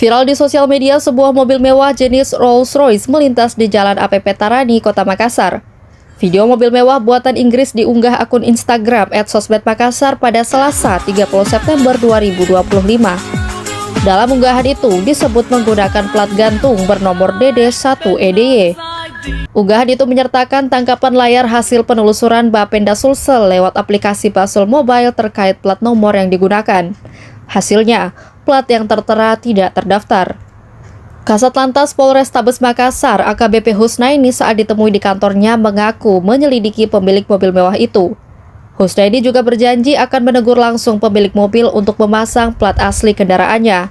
Viral di sosial media, sebuah mobil mewah jenis Rolls-Royce melintas di Jalan APP Tarani, Kota Makassar. Video mobil mewah buatan Inggris diunggah akun Instagram @sosmedmakassar pada Selasa 30 September 2025. Dalam unggahan itu disebut menggunakan plat gantung bernomor DD1EDY. Unggahan itu menyertakan tangkapan layar hasil penelusuran Bapenda Sulsel lewat aplikasi Basel Mobile terkait plat nomor yang digunakan. Hasilnya, plat yang tertera tidak terdaftar. Kasat Lantas Polrestabes Makassar AKBP Husnaini saat ditemui di kantornya mengaku menyelidiki pemilik mobil mewah itu. Husnaini juga berjanji akan menegur langsung pemilik mobil untuk memasang plat asli kendaraannya.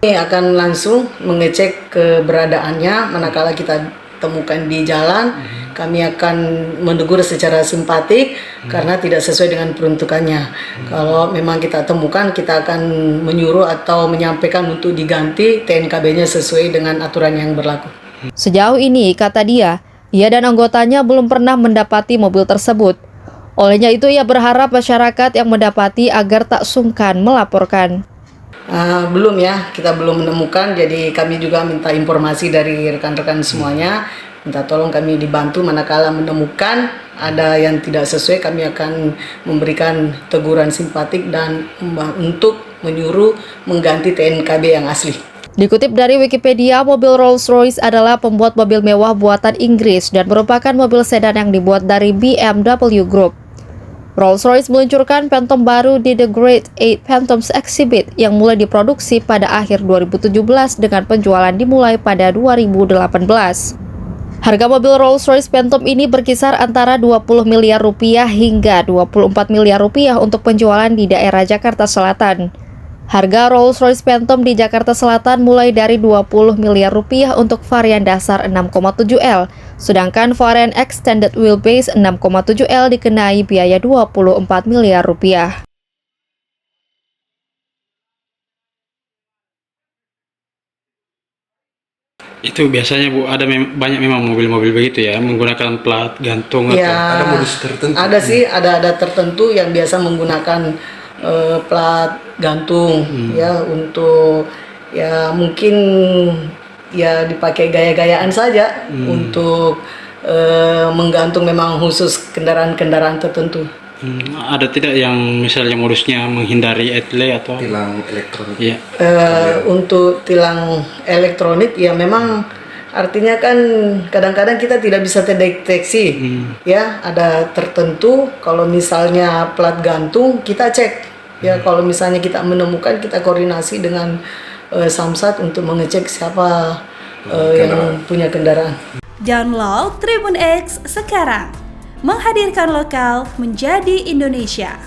Kami akan langsung mengecek keberadaannya, manakala kita temukan di jalan, kami akan menegur secara simpatik karena tidak sesuai dengan peruntukannya. Kalau memang kita temukan, kita akan menyuruh atau menyampaikan untuk diganti TNKB-nya sesuai dengan aturan yang berlaku. Sejauh ini, kata dia dan anggotanya belum pernah mendapati mobil tersebut. Olehnya itu, ia berharap masyarakat yang mendapati agar tak sungkan melaporkan. Belum ya, kita belum menemukan, jadi kami juga minta informasi dari rekan-rekan semuanya, minta tolong kami dibantu manakala menemukan ada yang tidak sesuai, kami akan memberikan teguran simpatik dan untuk menyuruh mengganti TNKB yang asli. Dikutip dari Wikipedia, mobil Rolls-Royce adalah pembuat mobil mewah buatan Inggris dan merupakan mobil sedan yang dibuat dari BMW Group. Rolls-Royce meluncurkan Phantom baru di The Great 8 Phantoms Exhibit yang mulai diproduksi pada akhir 2017 dengan penjualan dimulai pada 2018. Harga mobil Rolls-Royce Phantom ini berkisar antara 20 miliar rupiah hingga 24 miliar rupiah untuk penjualan di daerah Jakarta Selatan. Harga Rolls-Royce Phantom di Jakarta Selatan mulai dari 20 miliar rupiah untuk varian dasar 6,7L, sedangkan varian Extended Wheelbase 6,7L dikenai biaya 24 miliar rupiah. Itu biasanya Bu, ada banyak memang mobil-mobil begitu ya, menggunakan plat gantung Ya, atau ada modus tertentu? Ada sih, ada tertentu yang biasa menggunakan plat gantung ya, untuk ya mungkin ya dipakai gaya-gayaan saja untuk menggantung, memang khusus kendaraan-kendaraan tertentu. Ada tidak yang misalnya modusnya menghindari etle atau Tilang elektronik? Iya. Untuk tilang elektronik ya memang artinya kan kadang-kadang kita tidak bisa terdeteksi ya, ada tertentu. Kalau misalnya plat gantung kita cek ya, kalau misalnya kita menemukan, kita koordinasi dengan Samsat untuk mengecek siapa yang punya kendaraan. Download Tribun X sekarang, menghadirkan lokal menjadi Indonesia.